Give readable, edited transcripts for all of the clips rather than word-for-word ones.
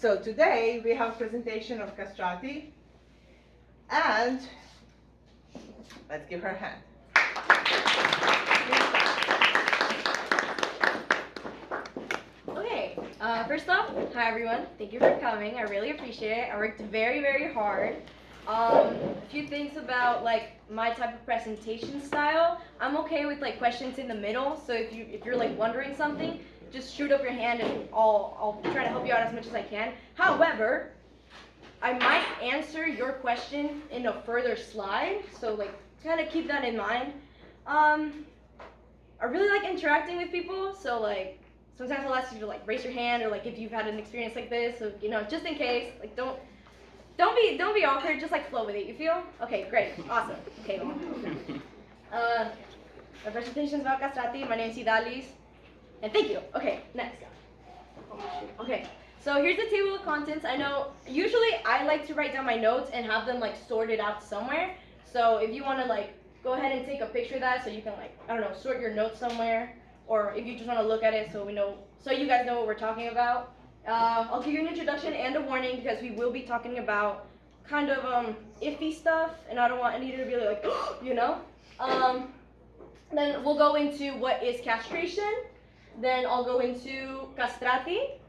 So today we have a presentation of Castrati, and let's give her a hand. Okay, first off, hi everyone. Thank you for coming. I really appreciate it. I worked very, very hard. A few things about like my type of presentation style. I'm okay with like questions in the middle. So if you're like wondering something, just shoot up your hand and I'll try to help you out as much as I can. However, I might answer your question in a further slide. So like kind of keep that in mind. I really like interacting with people. So like sometimes I'll ask you to like raise your hand or like if you've had an experience like this. So just in case, like don't be awkward, just like flow with it, you feel? Okay, great, awesome. Okay, well. My presentation is about Castrati, my name is Idalis, and thank you. Okay, next. Okay, so here's the table of contents. I know, usually I like to write down my notes and have them like sorted out somewhere. So if you wanna like, go ahead and take a picture of that so you can like, I don't know, sort your notes somewhere. Or if you just wanna look at it so you guys know what we're talking about. I'll give you an introduction and a warning because we will be talking about kind of iffy stuff, and I don't want any to be like, Then we'll go into what is castration. Then I'll go into castrati.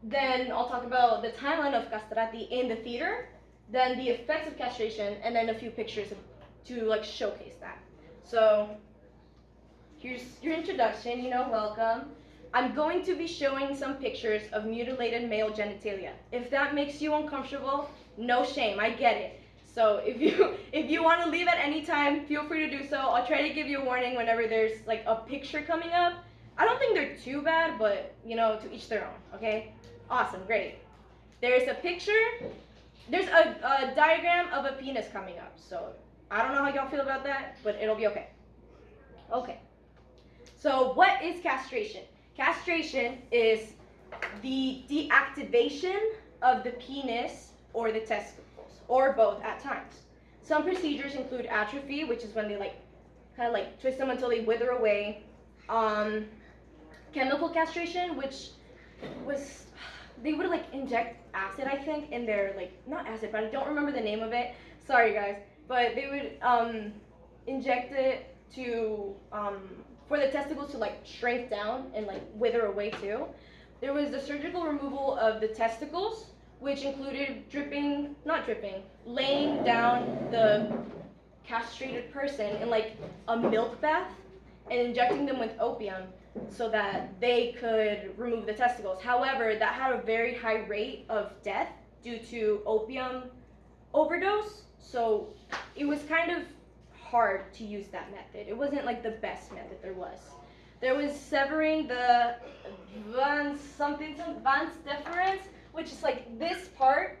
Then I'll talk about the timeline of castrati in the theater. Then the effects of castration, and then a few pictures to like showcase that. So here's your introduction. Welcome. I'm going to be showing some pictures of mutilated male genitalia. If that makes you uncomfortable, no shame, I get it. So if you want to leave at any time, feel free to do so. I'll try to give you a warning whenever there's like a picture coming up. I don't think they're too bad, but to each their own, okay? Awesome, great. There's a picture, there's a diagram of a penis coming up. So I don't know how y'all feel about that, but it'll be okay. Okay. So what is castration? Castration is the deactivation of the penis or the testicles, or both at times. Some procedures include atrophy, which is when they kind of twist them until they wither away. Chemical castration, which was, they would inject acid, I think, in their, not acid, but I don't remember the name of it. Sorry guys, but they would inject it to, for the testicles to shrink down and wither away too. There was the surgical removal of the testicles, which included laying down the castrated person in a milk bath and injecting them with opium so that they could remove the testicles. However, that had a very high rate of death due to opium overdose, so it was kind of hard to use that method. It wasn't the best method there was. There was severing the vas deferens, which is this part,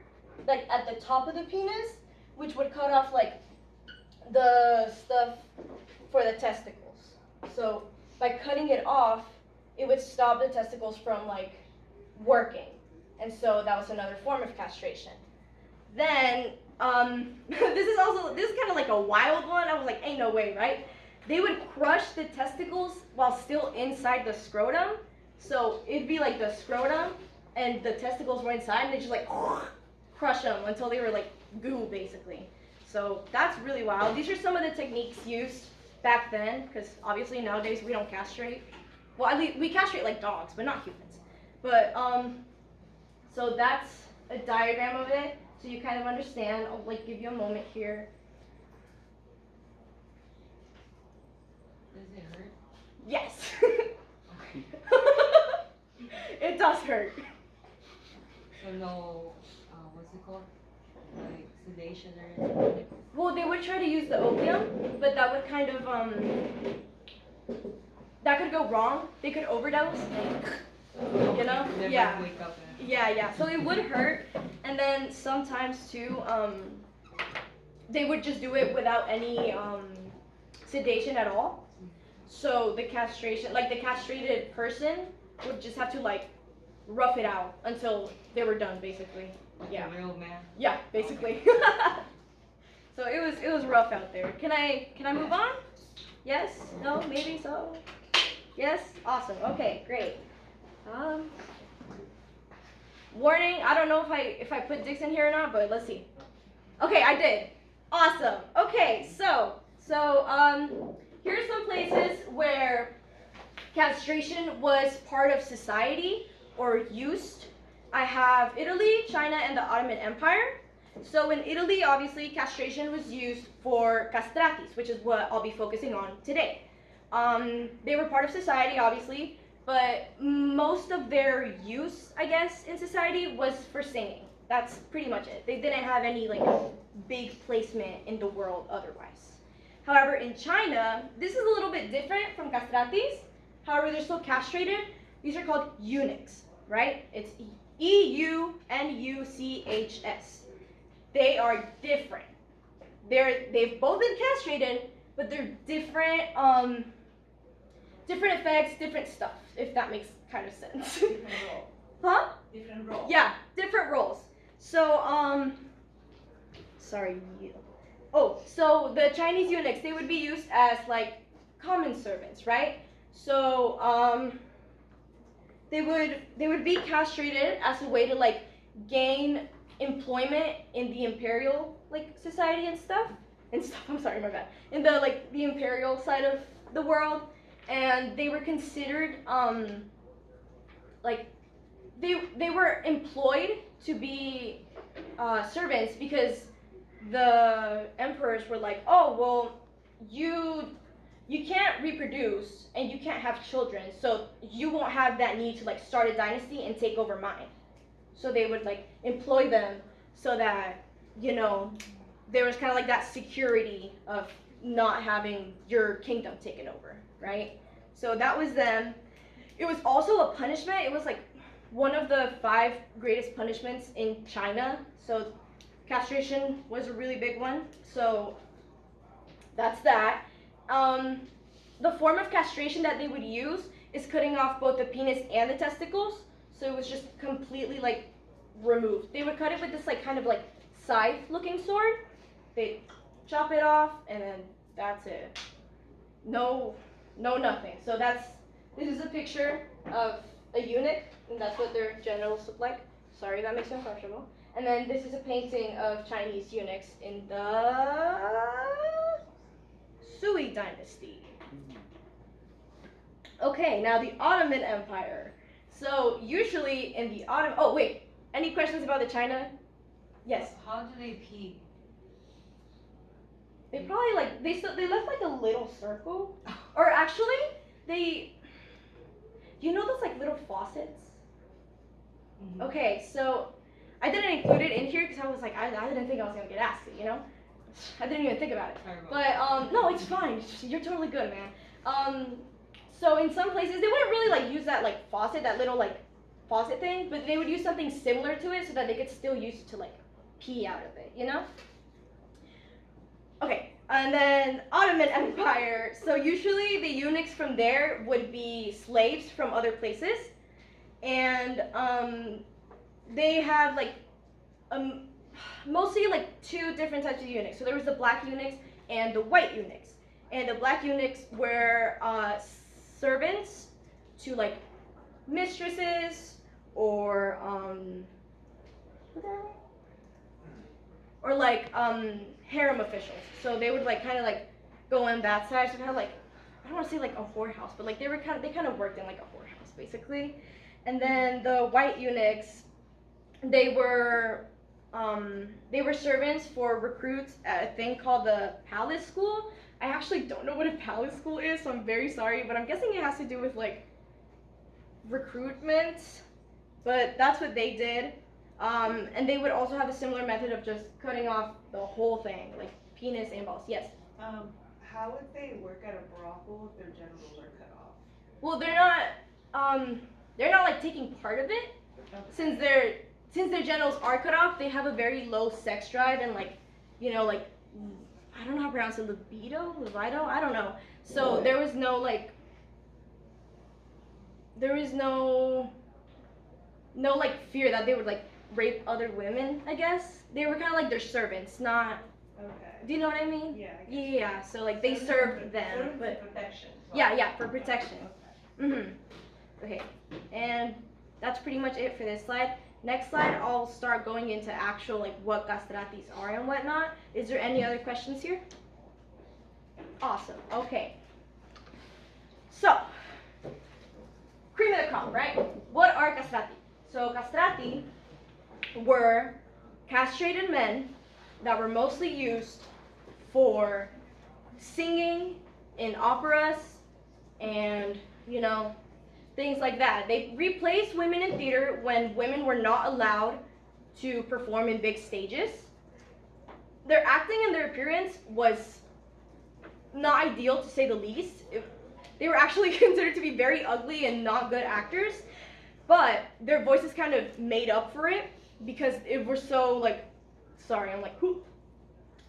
at the top of the penis, which would cut off the stuff for the testicles. So by cutting it off, it would stop the testicles from working, and so that was another form of castration. Then this is kind of like a wild one. I was like, ain't no way, right? They would crush the testicles while still inside the scrotum. So it'd be the scrotum and the testicles were inside, and they just crush them until they were goo, basically. So that's really wild. These are some of the techniques used back then, because obviously nowadays we don't castrate. Well, at least we castrate dogs, but not humans. But so that's a diagram of it. So you kind of understand. I'll give you a moment here. Does it hurt? Yes. It does hurt. So no, what's it called? Sedation or anything? Well, they would try to use the opium, but that would kind of that could go wrong. They could overdose. Never Yeah. wake up and Yeah. So it would hurt, and then sometimes too, they would just do it without any sedation at all. So the castration, the castrated person would just have to rough it out until they were done, basically. Yeah. a real man. Yeah, basically. So it was rough out there. Can I move on? Yes? No? Maybe so? Yes? Awesome. Okay, great. Warning, I don't know if I put dicks in here or not, but let's see. Okay, I did. Awesome. Okay, so here are some places where castration was part of society or used. I have Italy, China, and the Ottoman Empire. So in Italy, obviously, castration was used for castratis, which is what I'll be focusing on today. They were part of society, obviously, but most of their use, I guess, in society was for singing. That's pretty much it. They didn't have any like big placement in the world otherwise. However, in China, this is a little bit different from castratis. However, they're still castrated. These are called eunuchs, right? It's eunuchs. They are different. They've both been castrated, but they're different. Different effects, different stuff. If that makes kind of sense. Different role. Huh? Different role. Yeah, different roles. So sorry. Oh, so the Chinese eunuchs, they would be used as like common servants, right? So they would be castrated as a way to like gain employment in the imperial like society and stuff. I'm sorry, my bad. In the like the imperial side of the world, and they were considered like they were employed to be servants because the emperors were like, oh well, you can't reproduce and you can't have children, so you won't have that need to like start a dynasty and take over mine. So they would like employ them so that, you know, there was kind of like that security of not having your kingdom taken over, right? So that was them. It was also a punishment. It was like one of the 5 greatest punishments in China. So castration was a really big one. So that's that. The form of castration that they would use is cutting off both the penis and the testicles. So it was just completely like removed. They would cut it with this like kind of like scythe looking sword. They chop it off and then that's it. No nothing. So this is a picture of a eunuch, and that's what their genitals look like. Sorry, that makes you uncomfortable. And then this is a painting of Chinese eunuchs in the Sui dynasty. Okay, now the Ottoman Empire. So usually in the oh wait, any questions about the China? Yes. How do they pee? They probably like they left like a little circle, or actually you know those like little faucets. Mm-hmm. Okay, so I didn't include it in here because I was like I didn't think I was gonna get asked it, you know. I didn't even think about it. But no, it's fine. You're totally good, man. So in some places they wouldn't really like use that like faucet, that little like faucet thing, but they would use something similar to it so that they could still use it to like pee out of it, you know? Okay, and then Ottoman Empire. So usually the eunuchs from there would be slaves from other places, and they have like mostly like 2 different types of eunuchs. So there was the black eunuchs and the white eunuchs, and the black eunuchs were servants to like mistresses or like harem officials. So they would like kind of like go on that side. So kind of like, I don't want to say like a whorehouse, but like they kind of worked in like a whorehouse basically. And then the white eunuchs, they were servants for recruits at a thing called the palace school. I actually don't know what a palace school is, so I'm very sorry, but I'm guessing it has to do with like recruitment, but that's what they did. And they would also have a similar method of just cutting off the whole thing, like penis and balls. Yes? How would they work at a brothel if their genitals are cut off? Well, they're not like taking part of it. Since their genitals are cut off, they have a very low sex drive and like, you know, like, I don't know how to pronounce it, libido, I don't know. So there was no like fear that they would like rape other women, I guess. They were kind of like their servants, not. Okay. Do you know what I mean? Yeah. I guess. Yeah. So like they served them, but for protection. yeah, for protection. Okay. Mhm. Okay, and that's pretty much it for this slide. Next slide, I'll start going into actual like what castratis are and whatnot. Is there any other questions here? Awesome. Okay. So, cream of the crop, right? What are castrati? So castrati were castrated men that were mostly used for singing in operas and, you know, things like that. They replaced women in theater when women were not allowed to perform in big stages. Their acting and their appearance was not ideal, to say the least. They were actually considered to be very ugly and not good actors, but their voices kind of made up for it because it were so like, sorry, I'm like, whoop.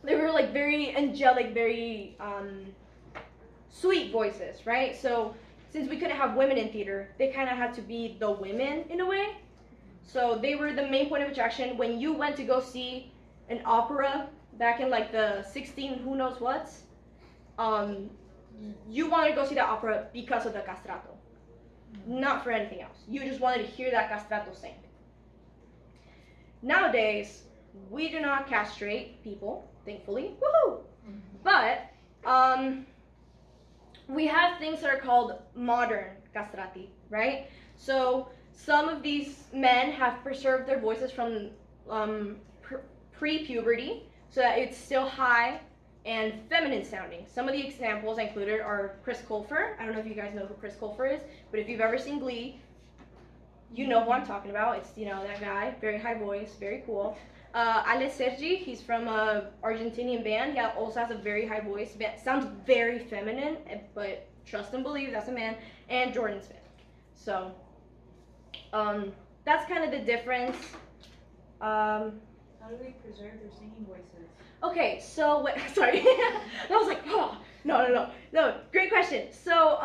They were like very angelic, very sweet voices, right? So since we couldn't have women in theater, they kind of had to be the women in a way. So they were the main point of attraction. When you went to go see an opera back in like the 16 who knows what's, you wanted to go see that opera because of the castrato, not for anything else. You just wanted to hear that castrato sing. Nowadays, we do not castrate people, thankfully, woohoo! But we have things that are called modern castrati, right? So some of these men have preserved their voices from pre-puberty so that it's still high and feminine sounding. Some of the examples included are Chris Colfer. I don't know if you guys know who Chris Colfer is, but if you've ever seen Glee, you know who I'm talking about. It's, you know, that guy, very high voice, very cool. Ale Sergi, he's from a Argentinian band. He also has a very high voice. Sounds very feminine, but trust and believe, that's a man. And Jordan Smith. So, that's kind of the difference. How do they preserve their singing voices? Okay, so sorry, I was like, oh, no, great question. So,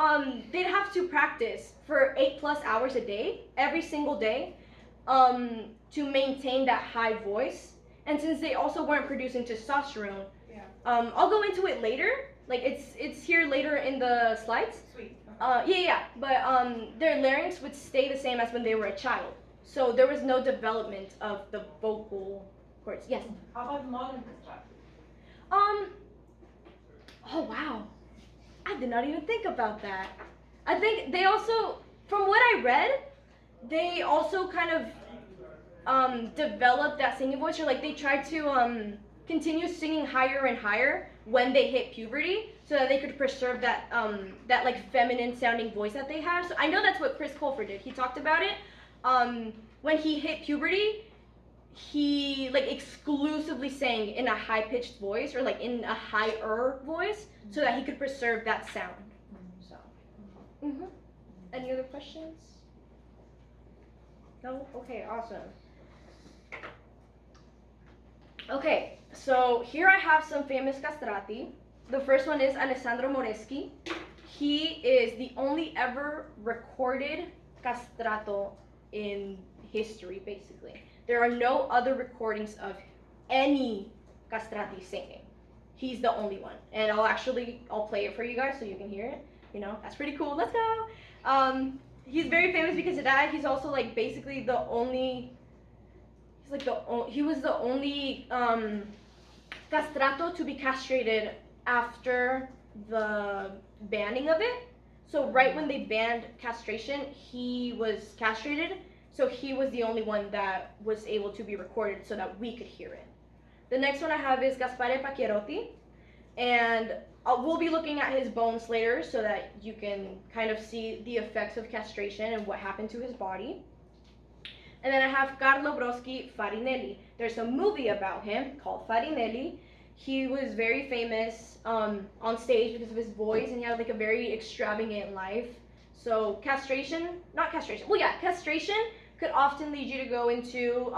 they'd have to practice for 8+ hours a day, every single day, to maintain that high voice. And since they also weren't producing testosterone, I'll go into it later. Like it's here later in the slides. Sweet. But their larynx would stay the same as when they were a child. So there was no development of the vocal cords. Yes. How about modern castrati? Oh wow, I did not even think about that. I think they also, from what I read, they also kind of developed that singing voice, or like they tried to continue singing higher and higher when they hit puberty, so that they could preserve that that like feminine sounding voice that they have. So I know that's what Chris Colfer did. He talked about it. When he hit puberty, he like exclusively sang in a high pitched voice, or like in a higher voice, so that he could preserve that sound. So, Any other questions? No? Okay, awesome. Okay, so here I have some famous castrati. The first one is Alessandro Moreschi. He is the only ever recorded castrato in history, basically. There are no other recordings of any castrati singing. He's the only one. And I'll play it for you guys so you can hear it. You know, that's pretty cool. Let's go. He's very famous because of that. He's also like basically the only, he was the only castrato to be castrated after the banning of it. So right when they banned castration, he was castrated. So he was the only one that was able to be recorded so that we could hear it. The next one I have is Gaspare Pacchierotti, and we'll be looking at his bones later so that you can kind of see the effects of castration and what happened to his body. And then I have Carlo Broschi Farinelli. There's a movie about him called Farinelli. He was very famous on stage because of his voice, and he had like a very extravagant life. So castration could often lead you to go into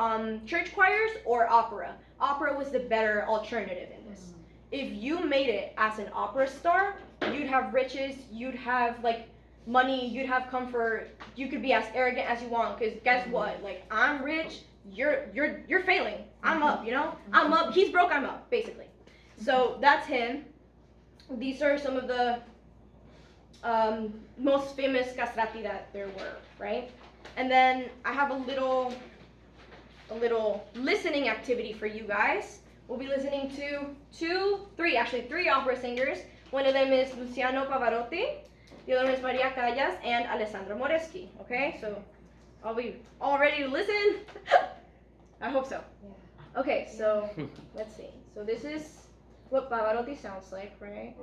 church choirs or opera. Opera was the better alternative in this. If you made it as an opera star, you'd have riches, you'd have like money, you'd have comfort, you could be as arrogant as you want, because guess what? Like, I'm rich, you're failing. I'm up, you know? I'm up, he's broke, I'm up, basically. So that's him. These are some of the most famous castrati that there were, right? And then I have a little a little listening activity for you guys. We'll be listening to three opera singers. One of them is Luciano Pavarotti, the other one is Maria Callas, and Alessandra Moreschi. Okay, so are we all ready to listen? I hope so. Yeah. Okay, so let's see. So this is what Pavarotti sounds like, right?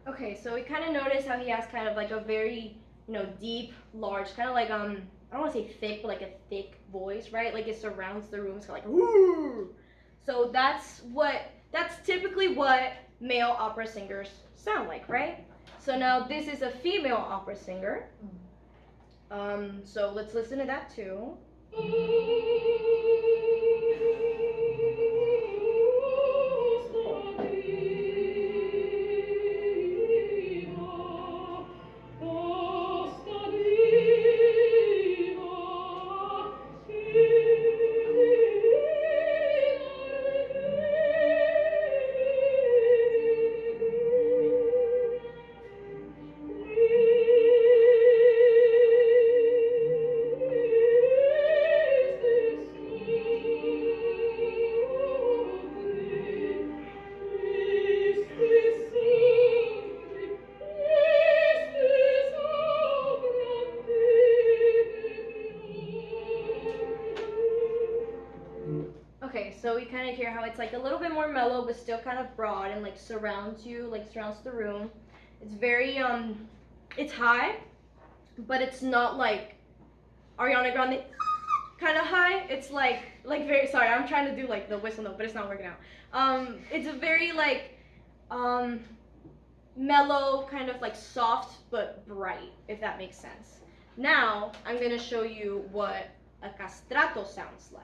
Okay, so we kind of notice how he has kind of like a very, deep, large, kind of like I don't want to say thick, but like a thick voice, right? Like it surrounds the room. It's kind of like woo. So that's typically what male opera singers sound like, right? So now this is a female opera singer. So let's listen to that too. Okay, so we kind of hear how it's like a little bit more mellow, but still kind of broad and like surrounds you, like surrounds the room. It's very it's high, but it's not like Ariana Grande kind of high. It's like very, sorry, I'm trying to do like the whistle note, but it's not working out. It's a very like mellow, kind of like soft but bright, if that makes sense. Now I'm gonna show you what a castrato sounds like.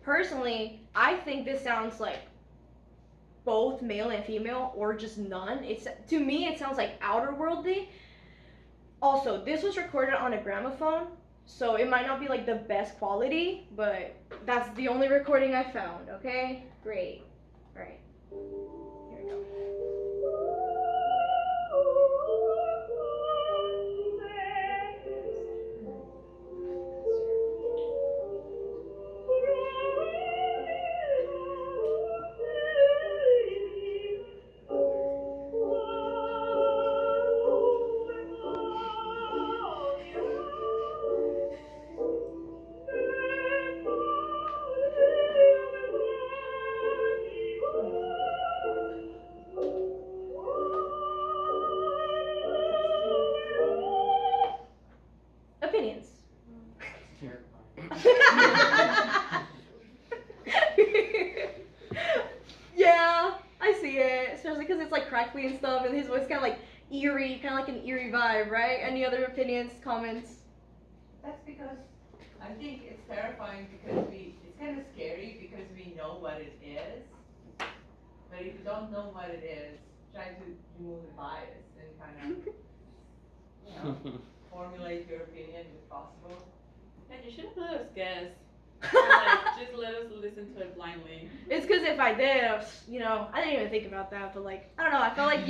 Personally, I think this sounds like both male and female, or just none. To me, it sounds like outerworldly. Also, this was recorded on a gramophone, so it might not be like the best quality, but that's the only recording I found. Okay, great. All right, here we go. Opinions. Yeah, I see it, especially because it's like crackly and stuff, and his voice kind of like eerie, kind of like an eerie vibe, right? Any other opinions, comments? That's because I think it's terrifying because it's kind of scary because we know what it is. But if you don't know what it is, try to remove the bias and kind of, formulate your opinion if possible. And you shouldn't let us guess. Like, just let us listen to it blindly. It's because if I did, I didn't even think about that, but like, I don't know, I felt like I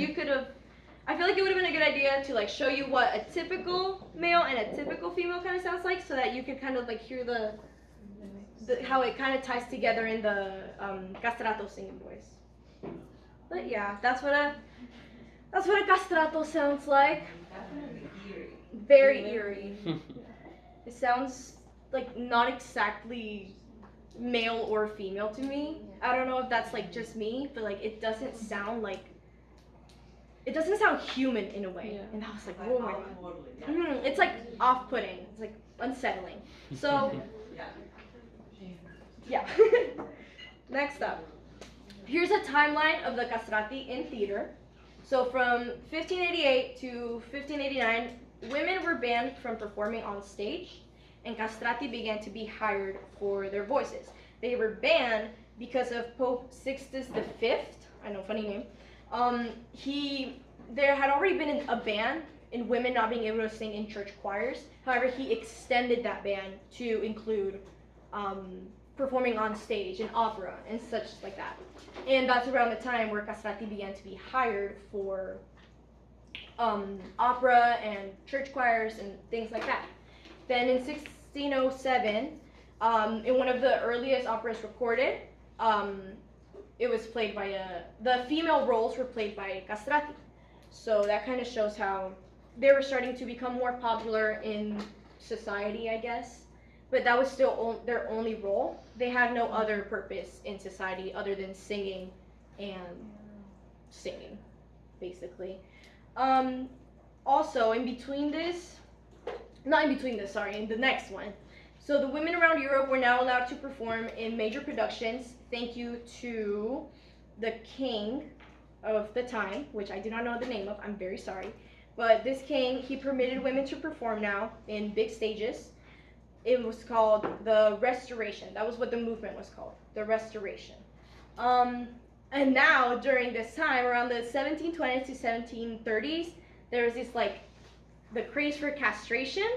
feel like it would have been a good idea to like show you what a typical male and a typical female kind of sounds like, so that you could kind of like hear the how it kind of ties together in the castrato singing voice. But yeah, that's what a castrato sounds like. Definitely eerie. Very eerie. It sounds like not exactly male or female to me. I don't know if that's like just me, but like it doesn't sound human in a way. Yeah. And I was like, Like oh my god. outwardly, yeah. It's like off-putting. It's like unsettling. So Yeah. Next up, here's a timeline of the castrati in theater. So from 1588 to 1589, women were banned from performing on stage, and castrati began to be hired for their voices. They were banned because of Pope Sixtus V. I know, funny name. There had already been a ban in women not being able to sing in church choirs. However, he extended that ban to include performing on stage in opera and such like that. And that's around the time where castrati began to be hired for opera and church choirs and things like that. Then in 1607, in one of the earliest operas recorded, it was played by the female roles were played by castrati. So that kind of shows how they were starting to become more popular in society, I guess. But that was still their only role. They had no other purpose in society other than singing and singing, basically. Also, in the next one. So the women around Europe were now allowed to perform in major productions, thank you to the king of the time, which I do not know the name of, I'm very sorry. But this king, he permitted women to perform now in big stages. It was called the Restoration. That was what the movement was called, the Restoration. And now, during this time, around the 1720s to 1730s, there was this, the craze for castration,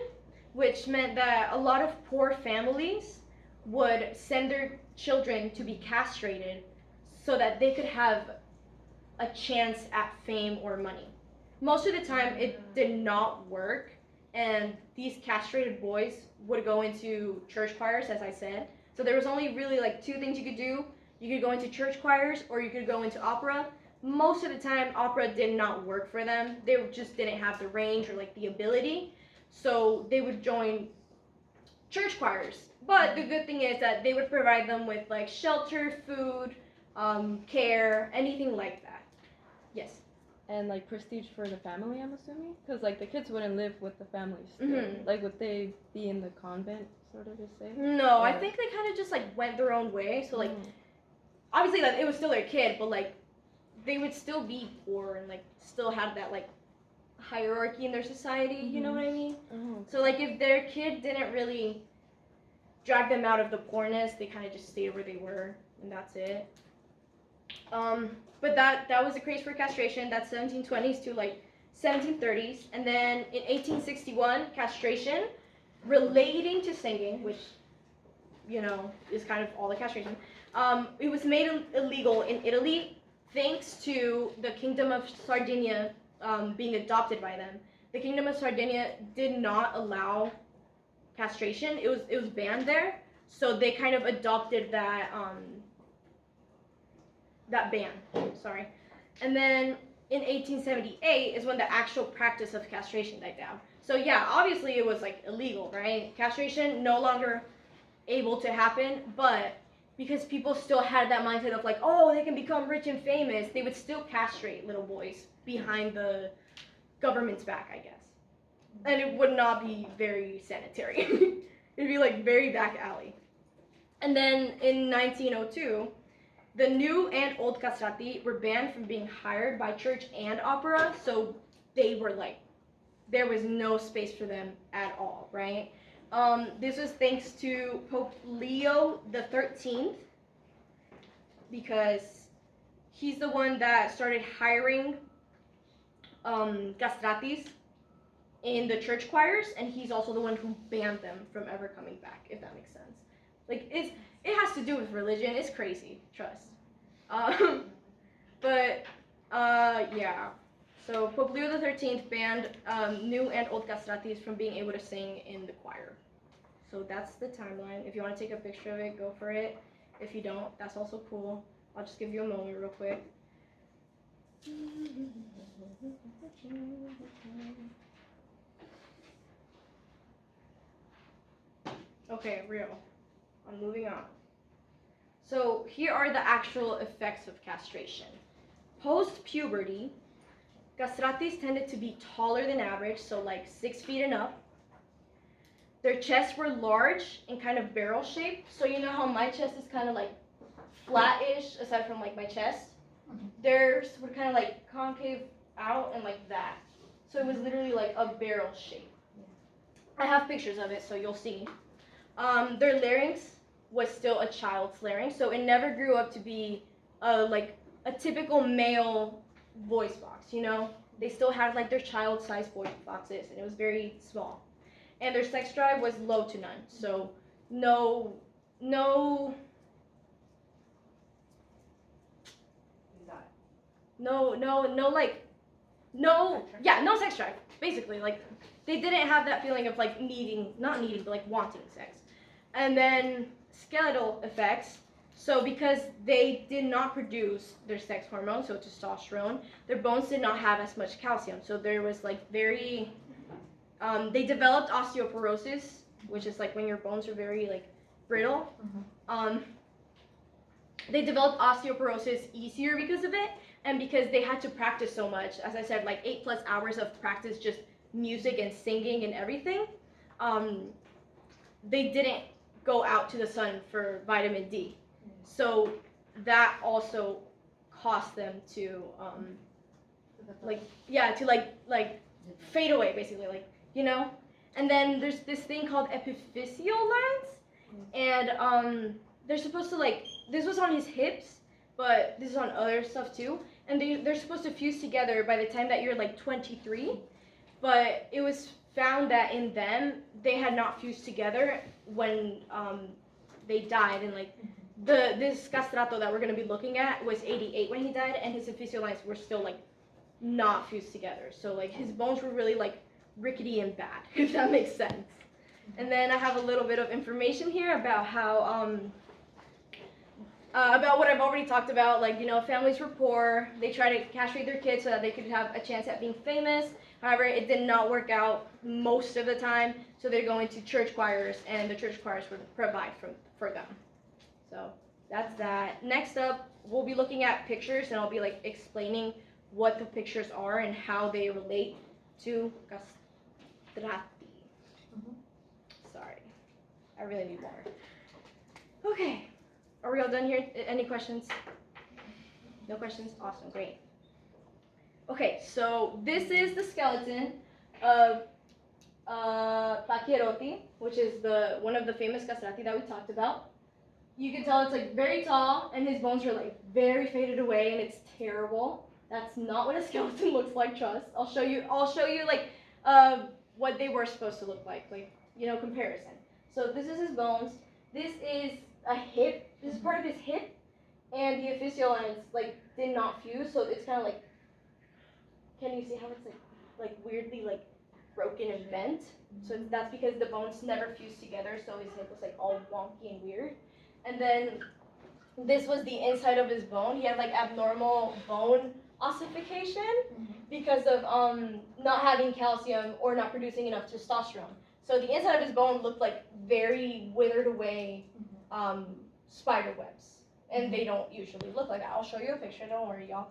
which meant that a lot of poor families would send their children to be castrated so that they could have a chance at fame or money. Most of the time, it did not work, and these castrated boys would go into church choirs, as I said. So there was only really two things you could do. You could go into church choirs, or you could go into opera. Most of the time, opera did not work for them. They just didn't have the range or the ability. So they would join church choirs. But the good thing is that they would provide them with shelter, food, care, anything like that. Yes. And prestige for the family, I'm assuming, because the kids wouldn't live with the families. Mm-hmm. Would they be in the convent, sort of to say? No, I think they kind of just went their own way. So obviously it was still their kid, but they would still be poor and still have that hierarchy in their society. Mm-hmm. You know what I mean? Mm-hmm. So if their kid didn't really drag them out of the poorness, they kind of just stayed where they were, and that's it. But that was the craze for castration. That's 1720s to 1730s, and then in 1861, castration relating to singing, which is kind of all the castration. It was made illegal in Italy thanks to the Kingdom of Sardinia being adopted by them. The Kingdom of Sardinia did not allow castration. It was banned there, so they kind of adopted that ban. Sorry. And then in 1878 is when the actual practice of castration died down. So yeah, obviously it was illegal, right? Castration no longer able to happen, but because people still had that mindset of oh, they can become rich and famous, they would still castrate little boys behind the government's back, I guess. And it would not be very sanitary. It'd be very back alley. And then in 1902, the new and old castrati were banned from being hired by church and opera, so they were there was no space for them at all, right? This was thanks to Pope Leo the 13th, because he's the one that started hiring castratis in the church choirs, and he's also the one who banned them from ever coming back, if that makes sense. It has to do with religion. It's crazy, trust. Yeah. So Pope Leo the 13th banned new and old castratis from being able to sing in the choir. So that's the timeline. If you want to take a picture of it, go for it. If you don't, that's also cool. I'll just give you a moment real quick. Okay, real. I'm moving on. So here are the actual effects of castration. Post-puberty, castratis tended to be taller than average, so 6 feet and up. Their chests were large and kind of barrel-shaped. So you know how my chest is kind of flat-ish, aside from my chest? Theirs were kind of concave out and like that. So it was literally like a barrel shape. I have pictures of it, so you'll see. Their larynx was still a child's larynx, so it never grew up to be like a typical male voice box, you know? They still had like their child-sized voice boxes, and it was very small. And their sex drive was low to none, so no sex drive, basically. Like, they didn't have that feeling of like not needing, but like wanting sex. And then skeletal effects. So because they did not produce their sex hormone, so testosterone, their bones did not have as much calcium. So there was like they developed osteoporosis, which is like when your bones are very like brittle. They developed osteoporosis easier because of it, and because they had to practice so much. As I said, like 8+ hours of practice, just music and singing and everything. They didn't go out to the sun for vitamin D. So that also cost them to fade away, basically, like, you know. And then there's this thing called epiphyseal lines, and they're supposed to like, this was on his hips, but this is on other stuff too, and they're supposed to fuse together by the time that you're like 23, but it was found that in them they had not fused together when they died, and like this castrato that we're going to be looking at was 88 when he died, and his epiphyseal lines were still like not fused together, so like his bones were really like rickety and bad, if that makes sense. And then I have a little bit of information here about how about what I've already talked about, like, you know, families were poor, they tried to castrate their kids so that they could have a chance at being famous. However, it did not work out most of the time, so they're going to church choirs, and the church choirs would provide for them. So that's that. Next up, we'll be looking at pictures, and I'll be like explaining what the pictures are and how they relate to Castrati. Sorry, I really need water. Okay, are we all done here? Any questions? No questions? Awesome, great. Okay, so this is the skeleton of Pacchierotti, which is one of the famous castrati that we talked about. You can tell it's like very tall, and his bones are like very faded away, and it's terrible. That's not what a skeleton looks like, trust. I'll show you like what they were supposed to look like, you know, comparison. So this is his bones. This is a hip. This is part of his hip, and the epiphyseal lines like did not fuse, so it's kind of like, can you see how it's like weirdly like broken and bent? So that's because the bones never fused together, so his hip was like all wonky and weird. And then this was the inside of his bone. He had like abnormal bone ossification because of not having calcium or not producing enough testosterone. So the inside of his bone looked like very withered away spider webs, and they don't usually look like that. I'll show you a picture, don't worry, y'all.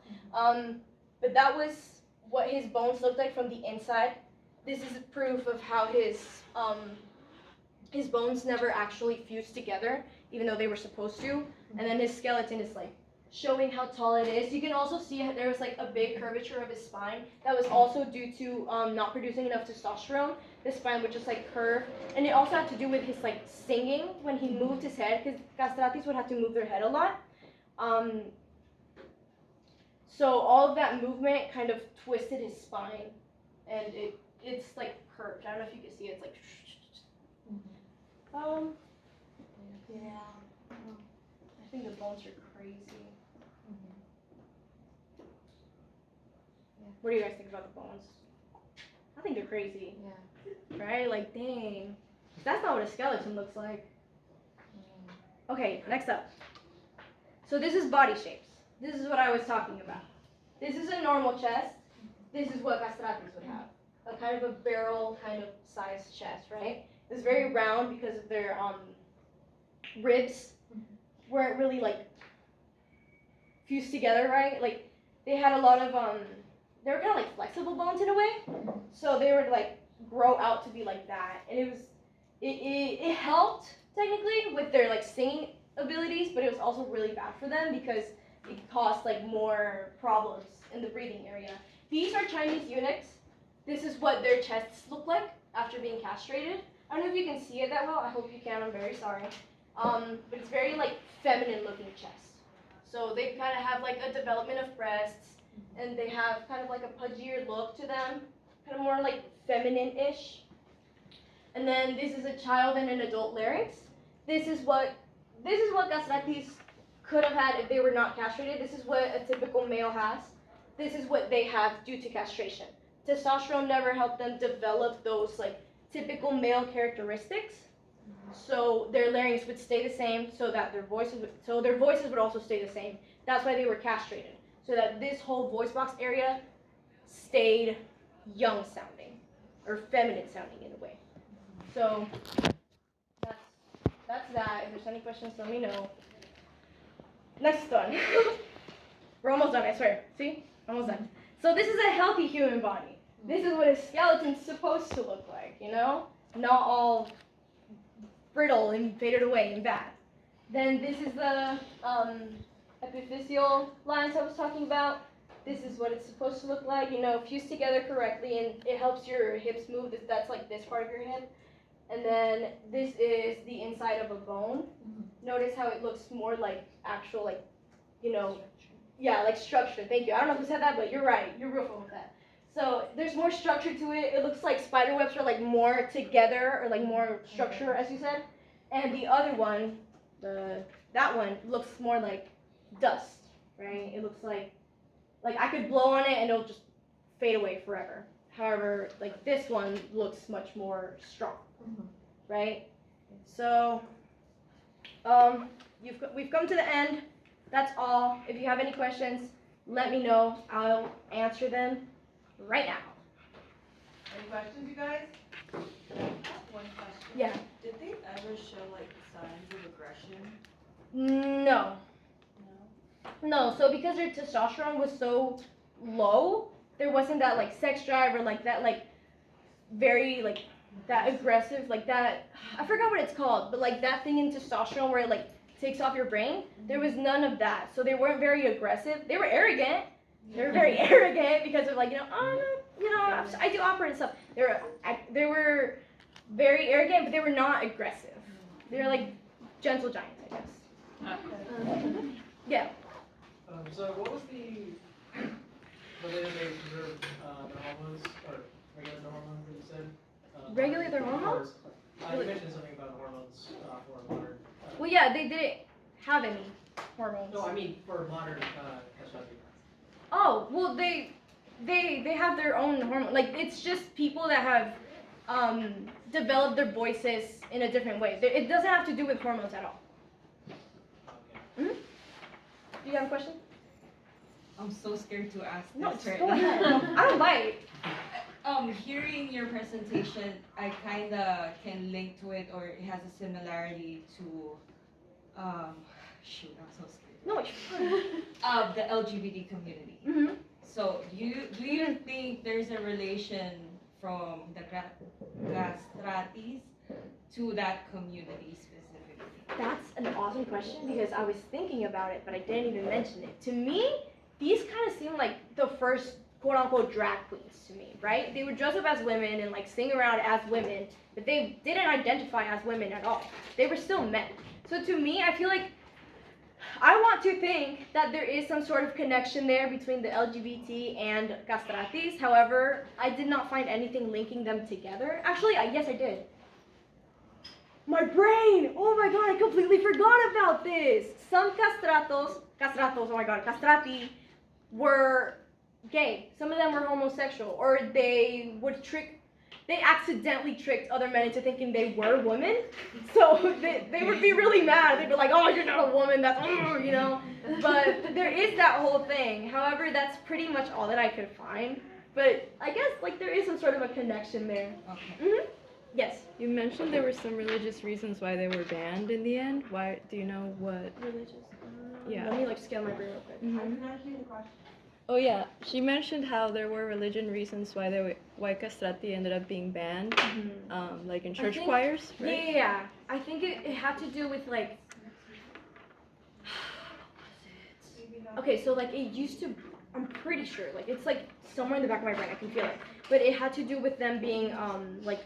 But that was what his bones looked like from the inside. This is proof of how his bones never actually fused together, even though they were supposed to. And then his skeleton is like showing how tall it is. You can also see there was like a big curvature of his spine that was also due to not producing enough testosterone. The spine would just like curve, and it also had to do with his like singing when he moved his head, because castratis would have to move their head a lot. So all of that movement kind of twisted his spine, and it's like curved. I don't know if you can see it. It's like yeah. I think the bones are crazy. Yeah. What do you guys think about the bones? I think they're crazy. Yeah. Right? Like, dang. That's not what a skeleton looks like. Okay, next up. So this is body shapes. This is what I was talking about. This is a normal chest. This is what castratis would have. A kind of a barrel kind of sized chest, right? It's very round because of their ribs weren't really like fused together, right? Like they had a lot of they were kind of like flexible bones in a way, so they would like grow out to be like that, and it helped technically with their like singing abilities, but it was also really bad for them because it caused like more problems in the breathing area. these are Chinese eunuchs. This is what their chests look like after being castrated. I don't know if you can see it that well. I hope you can. I'm very sorry. But it's very like feminine looking chest. So they kind of have like a development of breasts, and they have kind of like a pudgier look to them, kind of more like feminine-ish. And then this is a child and an adult larynx. This is what castratis could have had if they were not castrated. This is what a typical male has. This is what they have due to castration. Testosterone never helped them develop those like typical male characteristics. So their larynx would stay the same, so that their voices would also stay the same. That's why they were castrated, so that this whole voice box area stayed young sounding or feminine sounding in a way. So that's that. If there's any questions, let me know. Next one. We're almost done, I swear. See? Almost done. So this is a healthy human body. This is what a skeleton's supposed to look like, you know? Not all brittle and faded away and bad. Then this is the epiphyseal lines I was talking about. This is what it's supposed to look like, you know, fused together correctly, and it helps your hips move. That's like this part of your hip. And then this is the inside of a bone. Notice how it looks more like actual, like, you know, yeah, like structure. Thank you. I don't know who said that, but you're right. You're real fun with that. So there's more structure to it. It looks like spider webs are like more together, or like more structure, as you said. And the other one, that one looks more like dust, right? It looks like I could blow on it and it'll just fade away forever. However, like this one looks much more strong, right? So we've come to the end. That's all. If you have any questions, let me know. I'll answer them right now. Any questions, you guys? One question. Yeah. Did they ever show like signs of aggression? No. No. So because their testosterone was so low, there wasn't that like sex drive or like that like very like that aggressive like that. I forgot what it's called, but like that thing in testosterone where it like takes off your brain. There was none of that. So they weren't very aggressive. They were arrogant. They were very arrogant because of like, I do opera and stuff. They were very arrogant, but they were not aggressive. They were like gentle giants, I guess. Yeah. So what was the way that they preserve their hormones, or regulate their hormones that you said? Regulate their hormones? You mentioned something about hormones for modern. Well, yeah, they didn't have any hormones. No, I mean for modern castrati. Oh, well, they have their own hormone. Like, it's just people that have developed their voices in a different way. It doesn't have to do with hormones at all. Okay. Mm-hmm. Do you have a question? I'm so scared to ask No, this just right go now. ahead. I don't bite. Hearing your presentation, I kinda can link to it, or it has a similarity to, shoot, I'm so scared. No, it's The LGBT community. Mm-hmm. So do you think there's a relation from the castratis to that community specifically? That's an awesome question because I was thinking about it, but I didn't even mention it. To me, these kind of seem like the first quote-unquote drag queens to me, right? They would dress up as women and like sing around as women, but they didn't identify as women at all. They were still men. So to me, I feel like I want to think that there is some sort of connection there between the LGBT and castratis. However, I did not find anything linking them together. Actually, yes, I did. My brain! Oh my god, I completely forgot about this! Some castrati were gay. Some of them were homosexual, or they accidentally tricked other men into thinking they were women. So they would be really mad. They'd be like, oh, you're not a woman, that's, you know. But there is that whole thing. However, that's pretty much all that I could find. But I guess like there is some sort of a connection there. Okay. Mm-hmm. Yes. You mentioned there were some religious reasons why they were banned in the end. Why? Do you know what? Religious. Yeah. Let me like scale my brain real quick. Mhm. Oh yeah, she mentioned how there were religion reasons why castrati ended up being banned, like in church think- choirs, right? Yeah. I think it had to do with like. Okay, so like it used to I'm pretty sure, like it's like somewhere in the back of my brain, I can feel it. But it had to do with them being like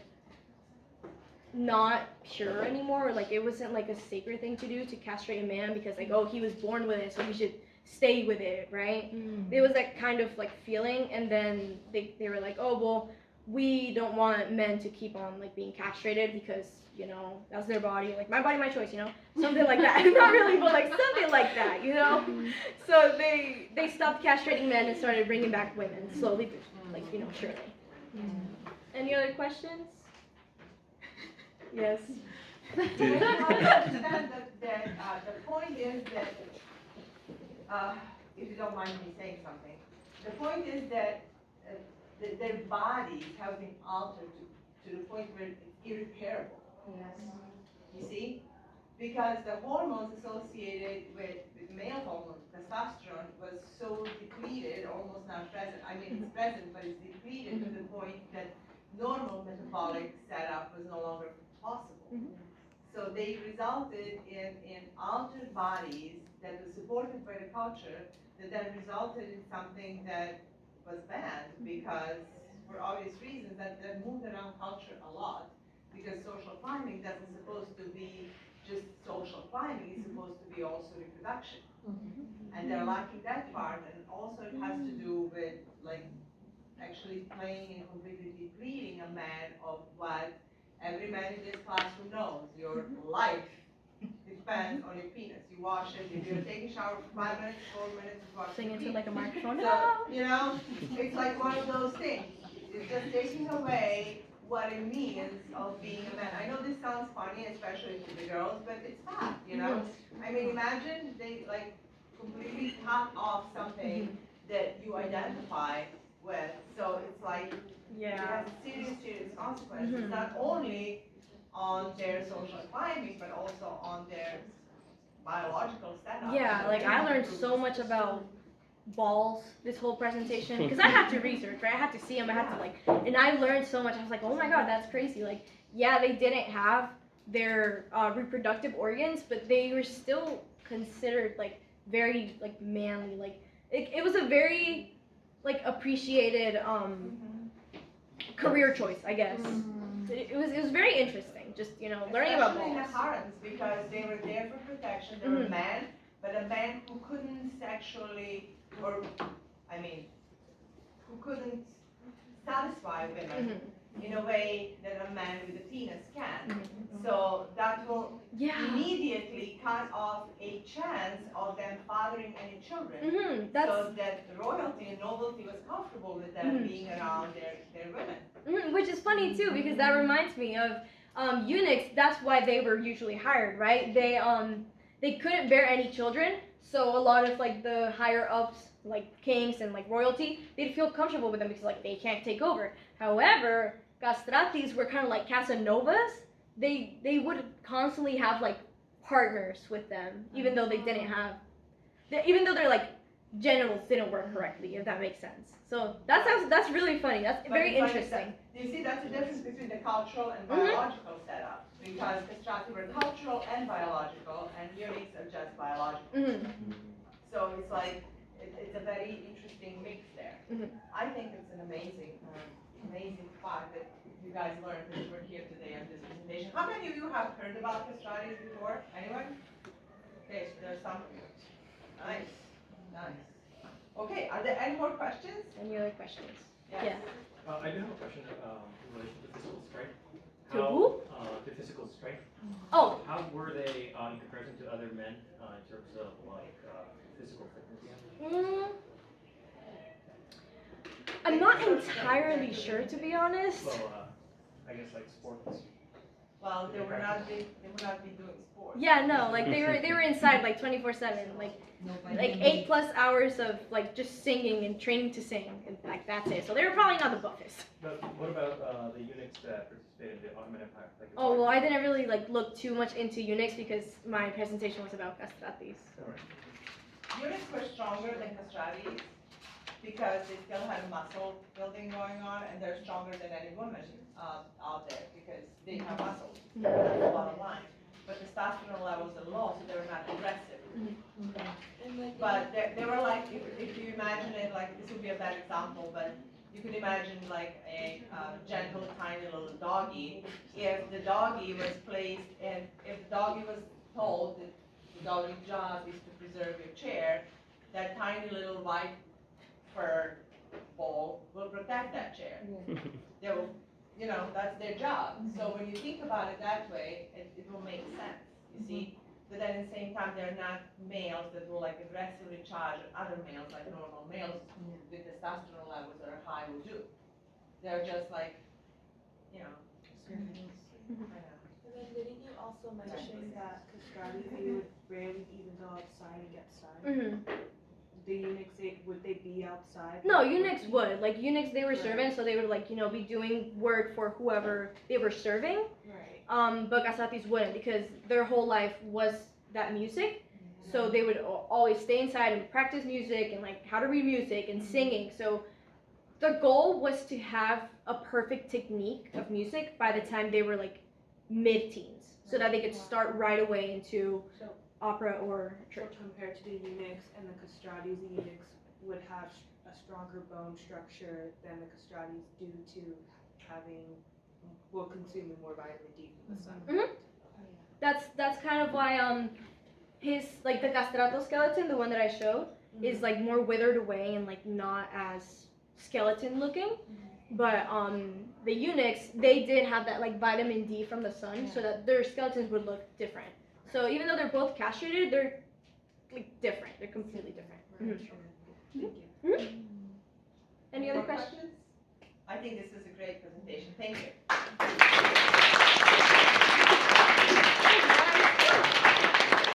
not pure anymore, or like it wasn't like a sacred thing to do to castrate a man because like, oh, he was born with it, so he should stay with it, right? It was that kind of like feeling, and then they were like, oh well, we don't want men to keep on like being castrated because, you know, that's their body, like my body, my choice, you know, something like that. Not really, but like something like that, you know. So they stopped castrating men and started bringing back women slowly, like, you know, surely. Any other questions? Yes. I understand that the point is that, if you don't mind me saying something, the point is that their bodies have been altered to the point where it's irreparable. Yes. You see? Because the hormones associated with male hormones, testosterone, was so depleted, almost not present. I mean, it's present, but it's depleted to the point that normal metabolic setup was no longer possible. So they resulted in altered bodies that were supported by the culture, that then resulted in something that was banned because, for obvious reasons, that moved around culture a lot. Because social climbing doesn't supposed to be just social climbing, it's supposed to be also reproduction. And they're lacking that part, and also it has to do with like actually playing and completely depleting a man of what every man in this classroom knows. Your life depends on your penis. You wash it, if you're taking a shower for 5 minutes, 4 minutes, you wash Sing your into penis. like a microphone. So, you know, it's like one of those things. It's just taking away what it means of being a man. I know this sounds funny, especially to the girls, but it's fact, you know? I mean, imagine they like completely cut off something that you identify with. So it's like, it has serious, serious consequences, not only on their social climbing, but also on their biological setup. Yeah, like I learned so much about balls this whole presentation because I had to research, right? I had to see them, I had to like, and I learned so much. I was like, oh my god, that's crazy. Like, yeah, they didn't have their reproductive organs, but they were still considered like very like manly. Like it was a very like appreciated career choice, I guess. It was very interesting, just, you know, learning about Especially in balls. the harems, because they were there for protection. They were men, but a man who couldn't sexually, or I mean, who couldn't satisfy women in a way that a man with a penis can. So that will immediately cut off a chance of them fathering any children. So that the royalty and nobility was comfortable with them being around their women. Which is funny too, because that reminds me of eunuchs. That's why they were usually hired, right? They couldn't bear any children, so a lot of like the higher ups, like kings and like royalty, they'd feel comfortable with them because like they can't take over. However, castratis were kind of like Casanovas. They would constantly have like partners with them, even though they didn't have, even though their like genitals didn't work correctly, if that makes sense. So that's really funny. That's very interesting. You see, that's the difference between the cultural and biological setup, because castrati were cultural and biological, and eunuchs are just biological. So it's like it's a very interesting mix there. I think it's an amazing fact that you guys learned that we're here today on this presentation. How many of you have heard about castratis before? Anyone? Okay, so there's some of you. Nice, nice. Okay, are there any more questions? Any other questions? Yes. Yeah. I do have a question in relation to physical strength. To who? To physical strength. Oh. How were they in comparison to other men in terms of like physical fitness? I'm not entirely sure, to be honest. Well, I guess like sports. Well, they would not be doing sports. Yeah, no, like they were inside like 24/7, like 8+ hours of like just singing and training to sing, and like that's it. So they were probably not the buffest. But what about the eunuchs that participated in the Ottoman Empire? Like, Oh well, I didn't really like look too much into eunuchs because my presentation was about castratis. Eunuchs were stronger than castratis because they still had muscle building going on, and they're stronger than any woman out there because they have muscles. That's the bottom line. but testosterone levels are low, so they were not aggressive. And like, But they were like, if you imagine it, like, this would be a bad example, but you could imagine like a gentle, tiny little doggy. If the doggy was placed, and if the doggy was told that the doggy's job is to preserve your chair, that tiny little white fur ball will protect that chair. They will, you know, that's their job. So when you think about it that way, it will make sense, you see? But then at the same time, they're not males that will like aggressively charge at other males like normal males with testosterone levels that are high will do. They're just like, you know, I know. and then didn't you also mention that castrati, they would rarely even go outside and get sun? The eunuchs, would they be outside? No, eunuchs would. Like, eunuchs, they were servants, so they would, like, you know, be doing work for whoever they were serving. Right. But castratis wouldn't, because their whole life was that music. So they would always stay inside and practice music and, like, how to read music and singing. So the goal was to have a perfect technique of music by the time they were, like, mid-teens, so that they could start right away into So- opera or So church. compared to the eunuchs and the castratis, the eunuchs would have a stronger bone structure than the castratis due to having, well, consuming more vitamin D from the sun. That's kind of why his, like, the castrato skeleton, the one that I showed, is like more withered away and like not as skeleton looking. But the eunuchs, they did have that like vitamin D from the sun, so that their skeletons would look different. So even though they're both castrated, they're like different. They're completely different. Mhm.